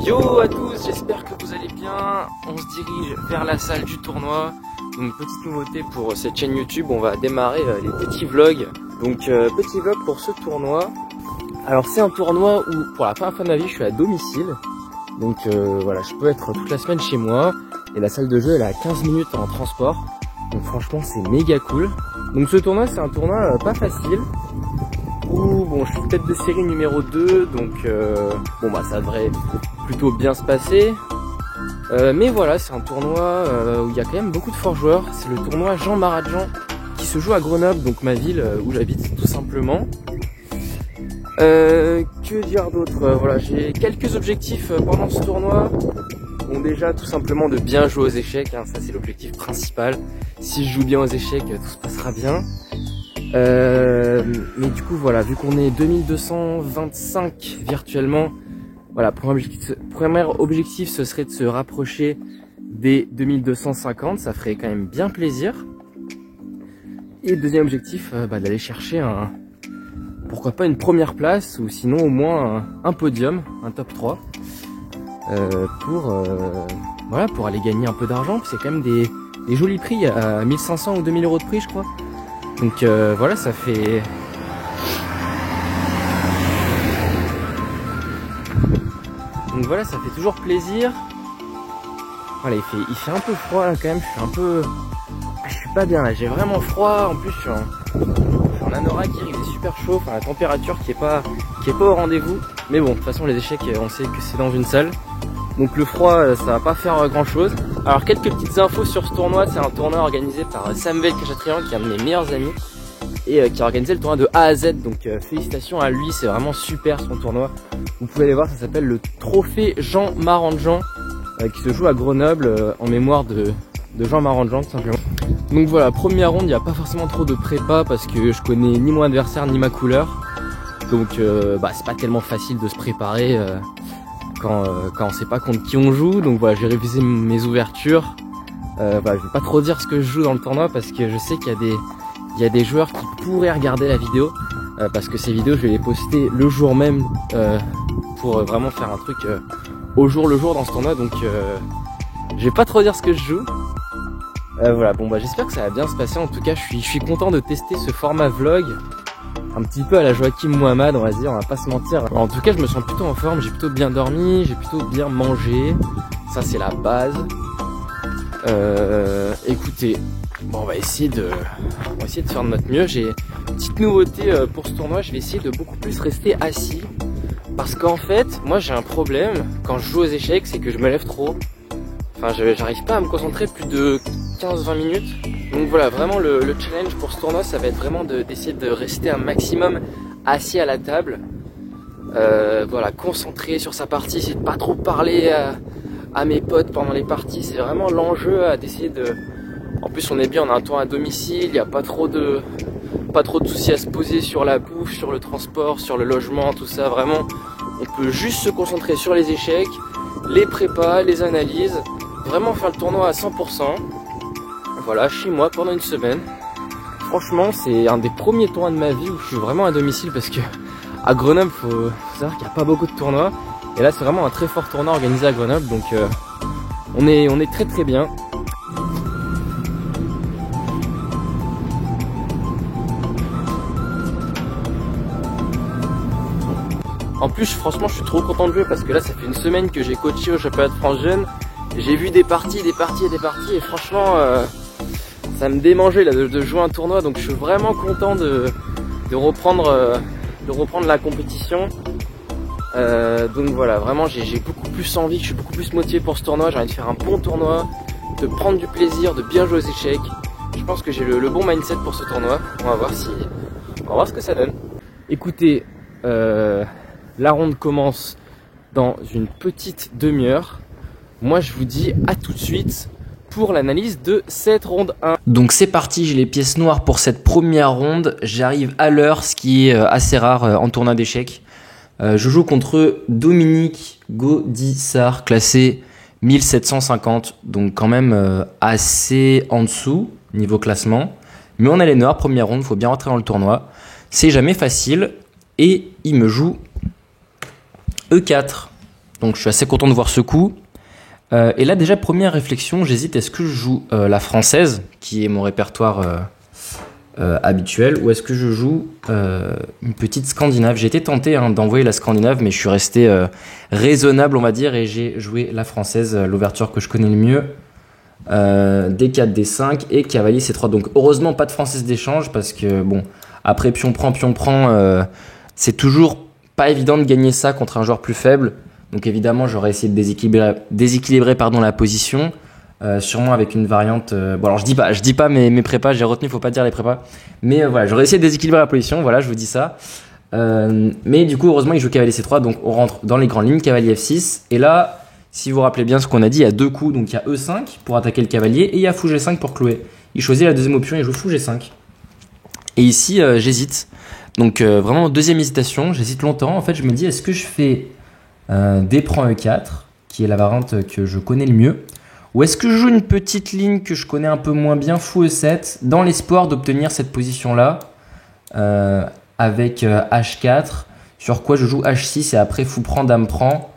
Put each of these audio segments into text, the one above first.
Yo à tous, j'espère que vous allez bien. On se dirige vers la salle du tournoi. Donc petite nouveauté pour cette chaîne YouTube, on va démarrer les petits vlogs. Donc petit vlog pour ce tournoi. Alors c'est un tournoi où pour la première fois de ma vie je suis à domicile. Donc voilà, je peux être toute la semaine chez moi. Et la salle de jeu elle est à 15 minutes en transport. Donc franchement c'est méga cool. Donc ce tournoi c'est un tournoi pas facile. Où bon, je suis tête de série numéro 2, donc bon bah ça devrait plutôt bien se passer. Mais voilà, c'est un tournoi où il y a quand même beaucoup de forts joueurs. C'est le tournoi Jean Maradjan qui se joue à Grenoble, donc ma ville où j'habite tout simplement. Que dire d'autre? Voilà, j'ai quelques objectifs pendant ce tournoi. Bon, déjà tout simplement de bien jouer aux échecs, hein, ça c'est l'objectif principal. Si je joue bien aux échecs, tout se passera bien. Mais du coup voilà, vu qu'on est 2225 virtuellement, voilà, premier objectif ce serait de se rapprocher des 2250, ça ferait quand même bien plaisir. Et deuxième objectif, d'aller chercher pourquoi pas une première place, ou sinon au moins un podium, un top 3, pour aller gagner un peu d'argent. C'est quand même des jolis prix, à 1500 ou 2000 euros de prix je crois. Donc voilà, ça fait... Donc voilà, ça fait toujours plaisir. Voilà, il fait un peu froid là quand même, je suis pas bien là, j'ai vraiment froid. En plus je suis en anorak, il est super chaud, enfin la température qui est pas au rendez-vous. Mais bon, de toute façon les échecs, on sait que c'est dans une salle. Donc le froid, ça va pas faire grand chose. Alors quelques petites infos sur ce tournoi, c'est un tournoi organisé par Samuel Cachatrian, qui est un de mes meilleurs amis, et qui a organisé le tournoi de A à Z, donc félicitations à lui, c'est vraiment super son tournoi. Vous pouvez aller voir, ça s'appelle le trophée Jean Maradjan, qui se joue à Grenoble, en mémoire de Jean Maradjan tout simplement. Donc voilà, première ronde, il n'y a pas forcément trop de prépa, parce que je connais ni mon adversaire ni ma couleur. Donc c'est pas tellement facile de se préparer quand on sait pas contre qui on joue. Donc voilà, j'ai révisé mes ouvertures. Je vais pas trop dire ce que je joue dans le tournoi, parce que je sais qu'il y a des joueurs qui pourraient regarder la vidéo, parce que ces vidéos je vais les poster le jour même, pour vraiment faire un truc au jour le jour dans ce tournoi. Donc je vais pas trop dire ce que je joue. Voilà, bon j'espère que ça va bien se passer. En tout cas je suis content de tester ce format vlog, un petit peu à la Joachim Muhammad, on va dire, on va pas se mentir. En tout cas je me sens plutôt en forme, j'ai plutôt bien dormi, j'ai plutôt bien mangé, ça c'est la base. Écoutez, bon, on va essayer de faire de notre mieux. J'ai une petite nouveauté pour ce tournoi, je vais essayer de beaucoup plus rester assis, parce qu'en fait moi j'ai un problème quand je joue aux échecs, c'est que je me lève trop. Enfin j'arrive pas à me concentrer plus de 15-20 minutes. Donc voilà, vraiment le challenge pour ce tournoi, ça va être vraiment d'essayer de rester un maximum assis à la table. Voilà, concentré sur sa partie, essayer de pas trop parler à mes potes pendant les parties. C'est vraiment l'enjeu, d'essayer de... En plus on est bien, on a un tournoi à domicile, il n'y a pas trop de soucis à se poser sur la bouffe, sur le transport, sur le logement, tout ça. Vraiment, on peut juste se concentrer sur les échecs, les prépas, les analyses, vraiment faire le tournoi à 100%. Voilà, chez moi pendant une semaine. Franchement, c'est un des premiers tournois de ma vie où je suis vraiment à domicile, parce que à Grenoble, faut savoir qu'il n'y a pas beaucoup de tournois. Et là, c'est vraiment un très fort tournoi organisé à Grenoble, donc on est très très bien. En plus, franchement, je suis trop content de jouer, parce que là, ça fait une semaine que j'ai coaché au championnat de France jeune. J'ai vu des parties, et franchement, ça me démangeait là, de jouer un tournoi. Donc, je suis vraiment content de reprendre la compétition. Donc voilà, vraiment, j'ai beaucoup plus envie, je suis beaucoup plus motivé pour ce tournoi. J'ai envie de faire un bon tournoi, de prendre du plaisir, de bien jouer aux échecs. Je pense que j'ai le bon mindset pour ce tournoi. On va voir ce que ça donne. Écoutez, la ronde commence dans une petite demi-heure. Moi je vous dis à tout de suite pour l'analyse de cette ronde 1. Donc c'est parti, j'ai les pièces noires pour cette première ronde. J'arrive à l'heure, ce qui est assez rare en tournoi d'échecs. Je joue contre Dominique Gaudissart, classé 1750, donc quand même assez en dessous niveau classement. Mais on a les noirs, première ronde, il faut bien rentrer dans le tournoi. C'est jamais facile, et il me joue E4. Donc je suis assez content de voir ce coup. Et là déjà première réflexion, j'hésite, est-ce que je joue la française, qui est mon répertoire habituel, ou est-ce que je joue une petite scandinave. J'ai été tenté d'envoyer la scandinave, mais je suis resté raisonnable, on va dire, et j'ai joué la française, l'ouverture que je connais le mieux. D4, D5 et cavalier C3. Donc heureusement pas de française d'échange, parce que bon, après pion prend, c'est toujours pas évident de gagner ça contre un joueur plus faible. Donc évidemment j'aurais essayé de déséquilibrer la position, sûrement avec une variante. Bon alors je dis pas mes prépas, j'ai retenu, faut pas dire les prépas. Mais voilà, j'aurais essayé de déséquilibrer la position. Voilà, je vous dis ça. Mais du coup heureusement il joue cavalier C3, donc on rentre dans les grandes lignes, cavalier F6. Et là, si vous vous rappelez bien ce qu'on a dit, il y a deux coups, donc il y a E5 pour attaquer le cavalier et il y a fou G5 pour clouer. Il choisit la deuxième option, il joue fou G5. Et ici j'hésite. Donc vraiment deuxième hésitation, j'hésite longtemps. En fait je me dis, est-ce que je fais D prend E4, qui est la variante que je connais le mieux, ou est-ce que je joue une petite ligne que je connais un peu moins bien, fou E7, dans l'espoir d'obtenir cette position-là, avec H4, sur quoi je joue H6 et après fou prend, dame prend.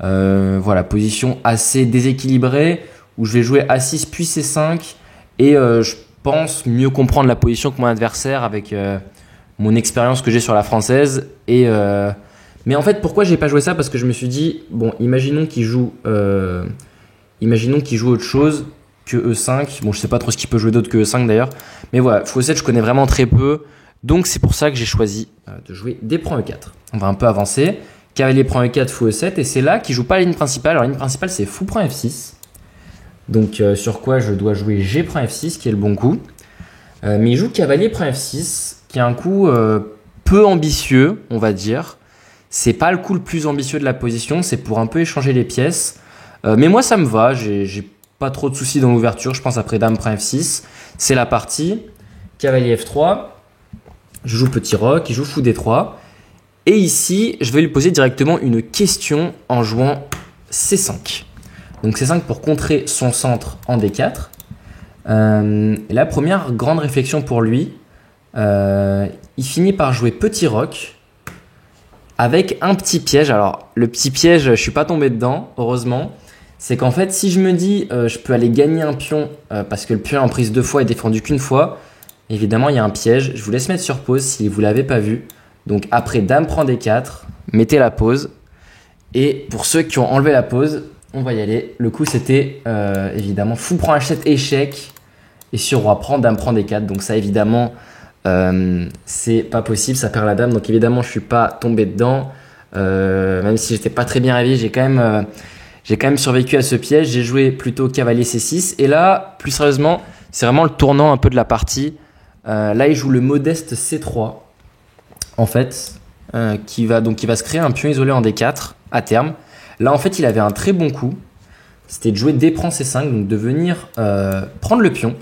Voilà, position assez déséquilibrée, où je vais jouer A6 puis C5, et je pense mieux comprendre la position que mon adversaire avec mon expérience que j'ai sur la française. Mais en fait, pourquoi j'ai pas joué ça? Parce que je me suis dit, bon, imaginons qu'il joue autre chose que E5. Bon, je sais pas trop ce qu'il peut jouer d'autre que E5 d'ailleurs. Mais voilà, fou E7, je connais vraiment très peu. Donc c'est pour ça que j'ai choisi de jouer D prend E4. On va un peu avancer. Cavalier prend E4, fou E7. Et c'est là qu'il joue pas la ligne principale. Alors la ligne principale, c'est fou prend F6. Donc sur quoi je dois jouer G prend F6, qui est le bon coup. Mais il joue cavalier prend F6, qui est un coup peu ambitieux, on va dire. C'est pas le coup le plus ambitieux de la position, c'est pour un peu échanger les pièces. Mais moi ça me va, j'ai pas trop de soucis dans l'ouverture. Je pense après dame prend F6, c'est la partie. Cavalier F3, je joue petit roc, il joue fou D3. Et ici, je vais lui poser directement une question en jouant C5. Donc C5 pour contrer son centre en D4. Et la première grande réflexion pour lui, il finit par jouer petit roc avec un petit piège. Alors le petit piège, je suis pas tombé dedans, heureusement. C'est qu'en fait, si je me dis je peux aller gagner un pion parce que le pion en prise deux fois est défendu qu'une fois, évidemment il y a un piège. Je vous laisse mettre sur pause si vous l'avez pas vu. Donc après dame prend D4, mettez la pause. Et pour ceux qui ont enlevé la pause, on va y aller. Le coup c'était évidemment fou prend H7 échec, et sur roi prend, dame prend D4. Donc ça évidemment c'est pas possible, ça perd la dame. Donc évidemment je suis pas tombé dedans, même si j'étais pas très bien réveillé, j'ai quand même survécu à ce piège. J'ai joué plutôt cavalier C6, et là plus sérieusement c'est vraiment le tournant un peu de la partie. Là il joue le modeste C3 en fait, qui va se créer un pion isolé en D4 à terme. Là en fait il avait un très bon coup, c'était de jouer D prend C5, donc de venir prendre le pion,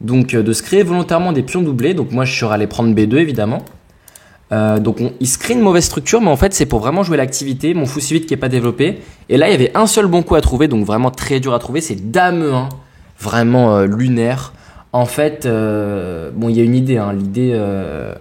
donc de se créer volontairement des pions doublés. Donc moi je suis allé prendre B2 évidemment. Donc il se crée une mauvaise structure, mais en fait c'est pour vraiment jouer l'activité. Mon fou C8 qui est pas développé, et là il y avait un seul bon coup à trouver, donc vraiment très dur à trouver, c'est dame E1, vraiment lunaire. En fait, bon il y a une idée, l'idée,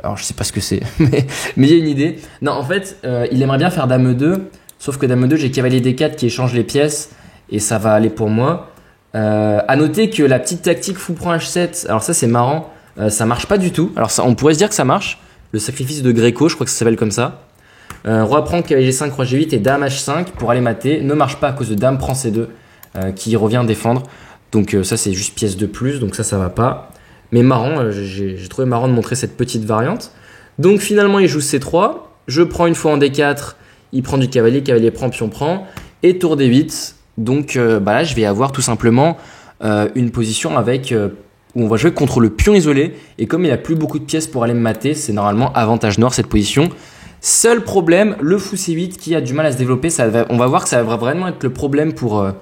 alors je sais pas ce que c'est, mais il y a une idée. Non en fait il aimerait bien faire dame E2, sauf que dame E2 j'ai cavalier D4 qui échange les pièces, et ça va aller pour moi. À noter que la petite tactique fou prend H7, alors ça c'est marrant, ça marche pas du tout. Alors ça, on pourrait se dire que ça marche, le sacrifice de Gréco, je crois que ça s'appelle comme ça. Roi prend, cavalier G5, roi G8 et dame H5 pour aller mater, ne marche pas à cause de dame prend C2 qui revient défendre. Donc ça c'est juste pièce de plus, donc ça va pas. Mais marrant, j'ai trouvé marrant de montrer cette petite variante. Donc finalement il joue C3, je prends une fois en D4, il prend du cavalier, cavalier prend, pion prend, et tour D8. Donc là je vais avoir tout simplement une position avec où on va jouer contre le pion isolé, et comme il a plus beaucoup de pièces pour aller me mater, c'est normalement avantage noir cette position. Seul problème, le fou C8 qui a du mal à se développer, on va voir que ça va vraiment être le problème pour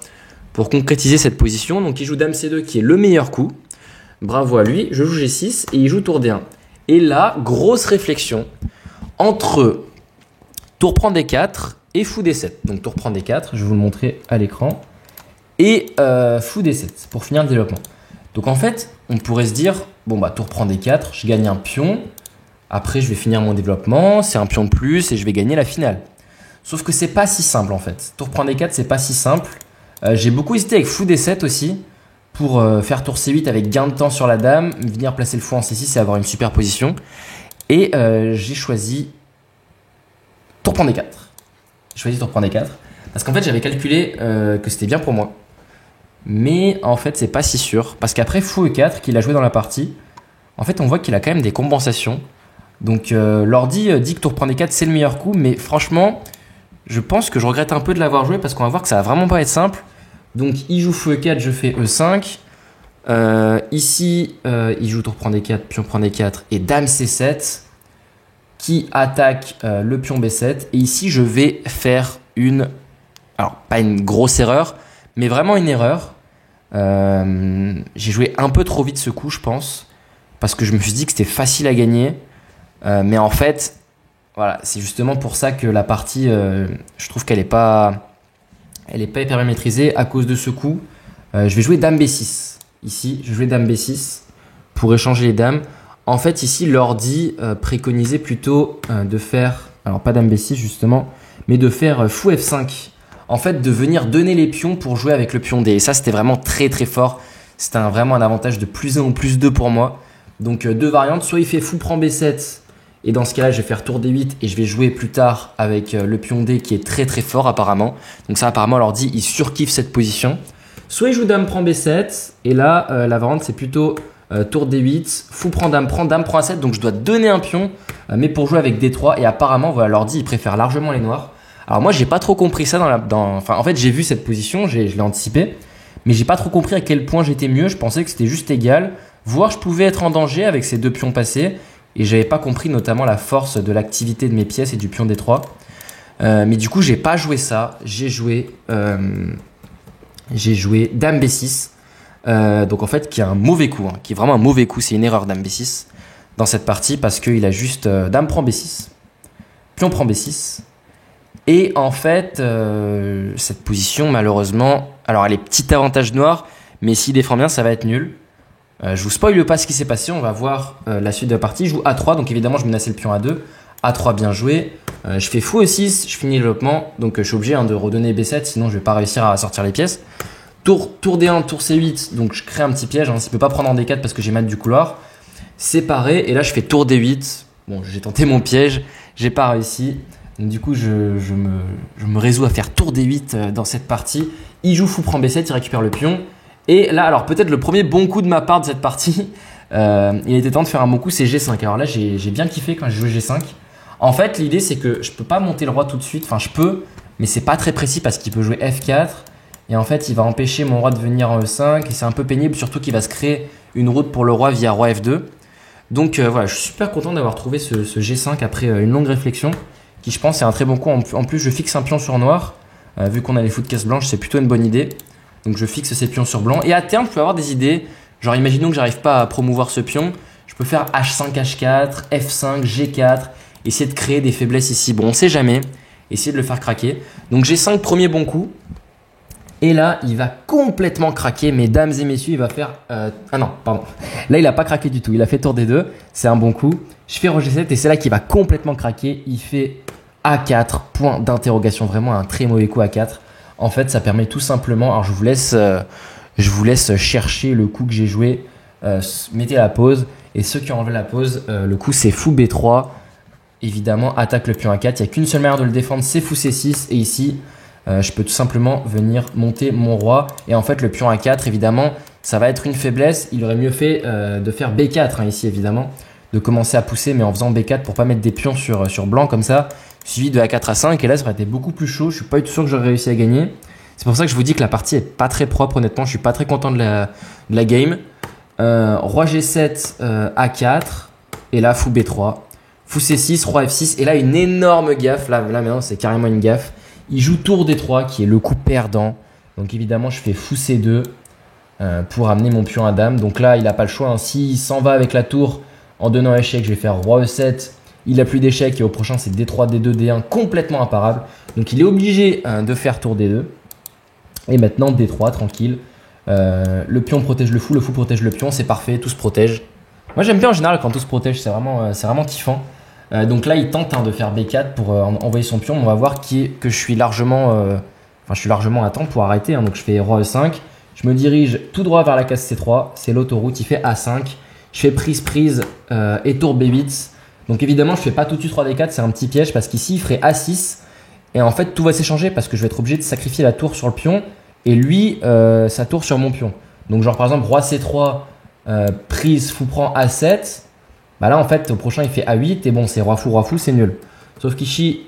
concrétiser cette position. Donc il joue dame C2 qui est le meilleur coup, bravo à lui. Je joue G6 et il joue tour D1. Et là, grosse réflexion entre tour prend D4 et fou D7. Donc tour prend D4, je vais vous le montrer à l'écran, et fou D7 pour finir le développement. Donc en fait, on pourrait se dire, bon bah tour prend D4, je gagne un pion, après je vais finir mon développement, c'est un pion de plus et je vais gagner la finale. Sauf que c'est pas si simple en fait. Tour prend D4, c'est pas si simple. J'ai beaucoup hésité avec fou D7 aussi pour faire tour C8 avec gain de temps sur la dame, venir placer le fou en C6 et avoir une super position. Et j'ai choisi tour prend D4. J'ai choisi tour prend D4 parce qu'en fait j'avais calculé que c'était bien pour moi. Mais en fait c'est pas si sûr parce qu'après fou E4 qu'il a joué dans la partie, en fait on voit qu'il a quand même des compensations. Donc l'ordi dit que tour prend D4 c'est le meilleur coup, mais franchement je pense que je regrette un peu de l'avoir joué parce qu'on va voir que ça va vraiment pas être simple. Donc il joue fou E4, je fais E5. Ici il joue tour prend D4, pion prend D4 et dame C7 qui attaque le pion B7. Et ici je vais faire alors pas une grosse erreur, mais vraiment une erreur. J'ai joué un peu trop vite ce coup je pense, parce que je me suis dit que c'était facile à gagner. Mais en fait, voilà, c'est justement pour ça que la partie, je trouve qu'elle est pas hyper bien maîtrisée à cause de ce coup. Je vais jouer dame B6. Ici, je vais jouer dame B6 pour échanger les dames. En fait, ici, l'ordi préconisait plutôt de faire, alors pas dame B6 justement, mais de faire fou F5. En fait, de venir donner les pions pour jouer avec le pion D. Et ça, c'était vraiment très très fort. C'était vraiment un avantage de plus 1 ou plus 2 pour moi. Donc, deux variantes. Soit il fait fou prend B7. Et dans ce cas-là, je vais faire tour D8 et je vais jouer plus tard avec le pion D qui est très très fort apparemment. Donc ça, apparemment, l'ordi, il surkiffe cette position. Soit il joue dame prend B7. Et là, la variante, c'est plutôt tour D8. Fou prend dame prend A7. Donc je dois donner un pion, mais pour jouer avec D3. Et apparemment, voilà, l'ordi, il préfère largement les noirs. Alors moi, j'ai pas trop compris ça en fait, j'ai vu cette position, je l'ai anticipé, mais j'ai pas trop compris à quel point j'étais mieux. Je pensais que c'était juste égal, voire je pouvais être en danger avec ces deux pions passés, et j'avais pas compris notamment la force de l'activité de mes pièces et du pion D3. Mais du coup, j'ai pas joué ça. J'ai joué dame B6, donc en fait, qui est un mauvais coup, qui est vraiment un mauvais coup. C'est une erreur dame B6 dans cette partie parce qu'il a juste dame prend B6, pion prend B6. Et en fait, cette position, malheureusement, alors elle est petit avantage noir, mais s'il défend bien, ça va être nul. Je vous spoil pas ce qui s'est passé, on va voir la suite de la partie. Je joue A3, donc évidemment, je menaçais le pion A2. A3, bien joué. Je fais fou E6, je finis le développement, donc je suis obligé de redonner B7, sinon je vais pas réussir à sortir les pièces. Tour D1, tour C8, donc je crée un petit piège. Il ne peut pas prendre en D4 parce que j'ai mat du couloir. Séparé, et là je fais tour D8. Bon, j'ai tenté mon piège, j'ai pas réussi. Donc, du coup, je me résous à faire tour D8 dans cette partie. Il joue fou prend B7, il récupère le pion. Et là, alors peut-être le premier bon coup de ma part de cette partie, il était temps de faire un bon coup, c'est G5. Alors là, j'ai bien kiffé quand j'ai joué G5. En fait, l'idée, c'est que je peux pas monter le roi tout de suite. Enfin, je peux, mais c'est pas très précis parce qu'il peut jouer F4. Et en fait, il va empêcher mon roi de venir en E5. Et c'est un peu pénible, surtout qu'il va se créer une route pour le roi via roi F2. Donc voilà, je suis super content d'avoir trouvé ce G5 après une longue réflexion, qui je pense est un très bon coup. En plus, je fixe un pion sur noir. Vu qu'on a les fous de caisse blanche, c'est plutôt une bonne idée. Donc je fixe ces pions sur blanc. Et à terme, je peux avoir des idées. Genre, imaginons que j'arrive pas à promouvoir ce pion. Je peux faire H5, H4, F5, G4. Essayer de créer des faiblesses ici. Bon, on sait jamais. Essayer de le faire craquer. Donc G5, premier bon coup. Et là, il va complètement craquer. Mesdames et messieurs, il va faire... Ah non, pardon. Là, il n'a pas craqué du tout. Il a fait tour D2. C'est un bon coup. Je fais roi G7 et c'est là qu'il va complètement craquer. Il fait A4, point d'interrogation. Vraiment un très mauvais coup A4. En fait, ça permet tout simplement... Alors, je vous laisse chercher le coup que j'ai joué. Mettez la pause. Et ceux qui ont enlevé la pause, le coup, c'est fou B3. Évidemment, attaque le pion A4. Il n'y a qu'une seule manière de le défendre, c'est fou C6. Et ici, je peux tout simplement venir monter mon roi. Et en fait, le pion A4, évidemment, ça va être une faiblesse. Il aurait mieux fait de faire B4 ici, évidemment. De commencer à pousser, mais en faisant B4 pour pas mettre des pions sur blanc comme ça. Suivi de A4 à 5. Et là, ça aurait été beaucoup plus chaud. Je suis pas du tout sûr que j'aurais réussi à gagner. C'est pour ça que je vous dis que la partie est pas très propre, honnêtement. Je suis pas très content de la game. Roi G7, A4. Et là, fou B3. Fou C6, roi F6. Et là, une énorme gaffe. Là maintenant, c'est carrément une gaffe. Il joue tour D3 qui est le coup perdant. Donc évidemment, je fais fou C2 pour amener mon pion à dame. Donc là, il n'a pas le choix. S'il s'en va avec la tour en donnant échec, je vais faire roi E7. Il n'a plus d'échec et au prochain, c'est D3, D2, D1 complètement imparable. Donc il est obligé de faire tour D2. Et maintenant, D3, tranquille. Le pion protège le fou protège le pion. C'est parfait, tout se protège. Moi, j'aime bien en général quand tout se protège. C'est vraiment kiffant. Donc là, il tente de faire B4 pour envoyer son pion. On va voir que je suis largement, je suis largement à temps pour arrêter. Hein. Donc je fais roi E5. Je me dirige tout droit vers la case C3. C'est l'autoroute. Il fait A5. Je fais prise et tour B8. Donc évidemment, je fais pas tout de suite roi D4. C'est un petit piège parce qu'ici, il ferait A6. Et en fait, tout va s'échanger parce que je vais être obligé de sacrifier la tour sur le pion. Et lui, sa tour sur mon pion. Donc genre par exemple, roi C3, prise, fou prend A7. Bah là en fait au prochain il fait A8 et bon c'est roi fou c'est nul. Sauf qu'ici,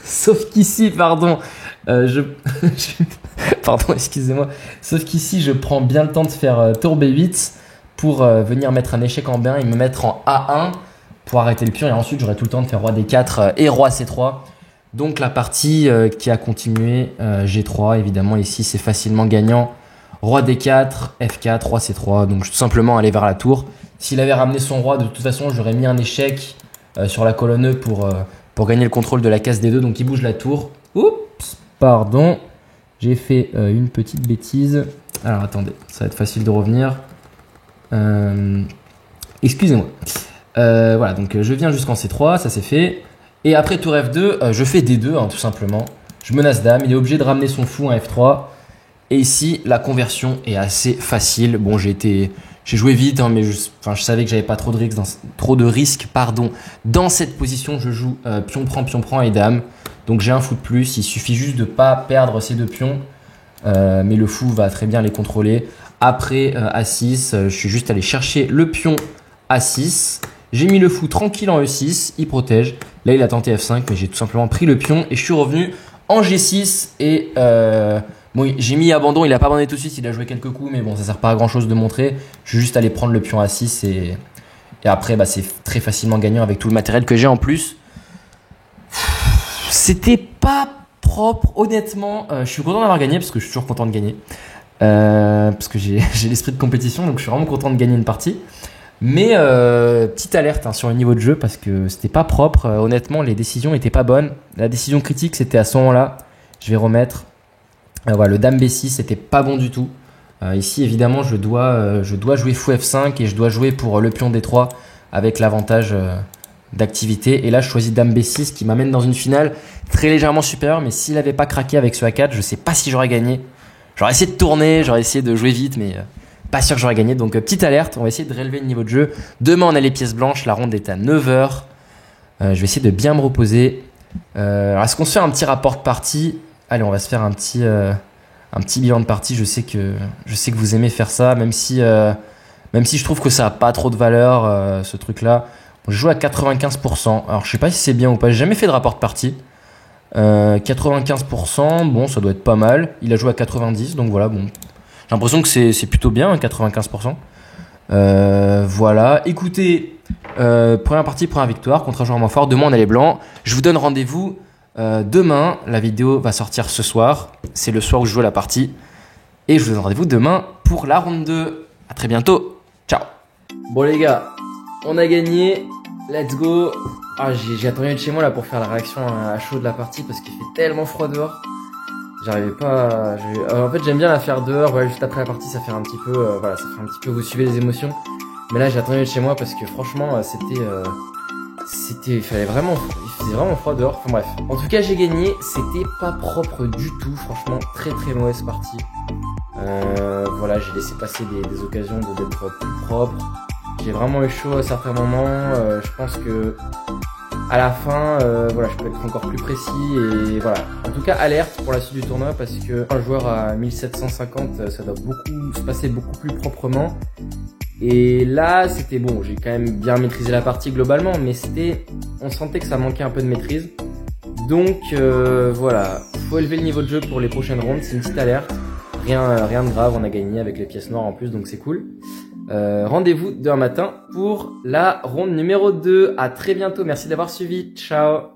sauf qu'ici pardon, pardon excusez-moi. Sauf qu'ici je prends bien le temps de faire tour B8 pour venir mettre un échec en bain et me mettre en A1 pour arrêter le pion et ensuite j'aurai tout le temps de faire roi D4 et roi C3. Donc la partie qui a continué G3 évidemment ici c'est facilement gagnant. Roi D4, F4, roi C3 donc tout simplement aller vers la tour. S'il avait ramené son roi, de toute façon, j'aurais mis un échec sur la colonne E pour gagner le contrôle de la case D2. Donc, il bouge la tour. Oups, pardon. J'ai fait une petite bêtise. Alors, attendez, ça va être facile de revenir. Excusez-moi. Voilà, donc je viens jusqu'en C3, ça c'est fait. Et après tour F2, je fais D2, hein, tout simplement. Je menace dame, il est obligé de ramener son fou en F3. Et ici, la conversion est assez facile. Bon, j'ai joué vite, hein, mais je savais que j'avais pas trop de risques, dans cette position. Je joue pion prend et dame. Donc j'ai un fou de plus. Il suffit juste de pas perdre ces deux pions. Mais le fou va très bien les contrôler. Après A6, je suis juste allé chercher le pion A6. J'ai mis le fou tranquille en E6. Il protège. Là, il a tenté F5, mais j'ai tout simplement pris le pion. Et je suis revenu en G6. Et bon, j'ai mis abandon, il a pas abandonné tout de suite, il a joué quelques coups, mais bon, ça sert pas à grand chose de montrer. Je suis juste allé prendre le pion A6 et après, bah, c'est très facilement gagnant avec tout le matériel que j'ai en plus. C'était pas propre, honnêtement. Je suis content d'avoir gagné parce que je suis toujours content de gagner. Parce que j'ai l'esprit de compétition, donc je suis vraiment content de gagner une partie. Mais petite alerte hein, sur le niveau de jeu parce que c'était pas propre. Honnêtement, les décisions étaient pas bonnes. La décision critique, c'était à ce moment-là. Je vais remettre. Voilà, le dame B6 c'était pas bon du tout. Ici évidemment je dois jouer fou F5 et je dois jouer pour le pion D3 avec l'avantage d'activité. Et là je choisis dame B6 qui m'amène dans une finale très légèrement supérieure. Mais s'il n'avait pas craqué avec ce A4, je sais pas si j'aurais gagné. J'aurais essayé de tourner, j'aurais essayé de jouer vite, mais pas sûr que j'aurais gagné. Donc petite alerte, on va essayer de relever le niveau de jeu. Demain on a les pièces blanches, la ronde est à 9h. Je vais essayer de bien me reposer. Alors est-ce qu'on se fait un petit rapport de partie? Allez, on va se faire un petit bilan de partie. Je sais que vous aimez faire ça, même si je trouve que ça n'a pas trop de valeur, ce truc-là. Bon, je joue à 95%. Alors, je sais pas si c'est bien ou pas. J'ai jamais fait de rapport de partie. 95%, bon, ça doit être pas mal. Il a joué à 90, donc voilà, bon. J'ai l'impression que c'est plutôt bien, 95%. Voilà. Écoutez, première partie, première victoire contre un joueur moins fort. Demain, on a les blancs. Je vous donne rendez-vous. Demain, la vidéo va sortir ce soir. C'est le soir où je joue la partie. Et je vous donne rendez-vous demain pour la ronde 2. À très bientôt. Ciao. Bon les gars, on a gagné. Let's go. Ah, j'ai attendu de chez moi là pour faire la réaction à chaud de la partie parce qu'il fait tellement froid dehors. J'arrivais pas. En fait, j'aime bien la faire dehors. Voilà, juste après la partie, ça fait un petit peu. Voilà, ça fait un petit peu. Vous suivez les émotions. Mais là, j'ai attendu de chez moi parce que franchement, il faisait vraiment froid dehors. Enfin bref. En tout cas, j'ai gagné. C'était pas propre du tout. Franchement, très très mauvaise partie. Voilà, j'ai laissé passer des occasions d'être plus propre. J'ai vraiment eu chaud à certains moments. Je pense que à la fin, voilà, je peux être encore plus précis et voilà. En tout cas, alerte pour la suite du tournoi parce que un joueur à 1750, ça doit se passer beaucoup plus proprement. Et là, c'était bon, j'ai quand même bien maîtrisé la partie globalement, mais on sentait que ça manquait un peu de maîtrise. Donc voilà, faut élever le niveau de jeu pour les prochaines rondes, c'est une petite alerte. Rien de grave, on a gagné avec les pièces noires en plus, donc c'est cool. Rendez-vous demain matin pour la ronde numéro 2. À très bientôt, merci d'avoir suivi, ciao.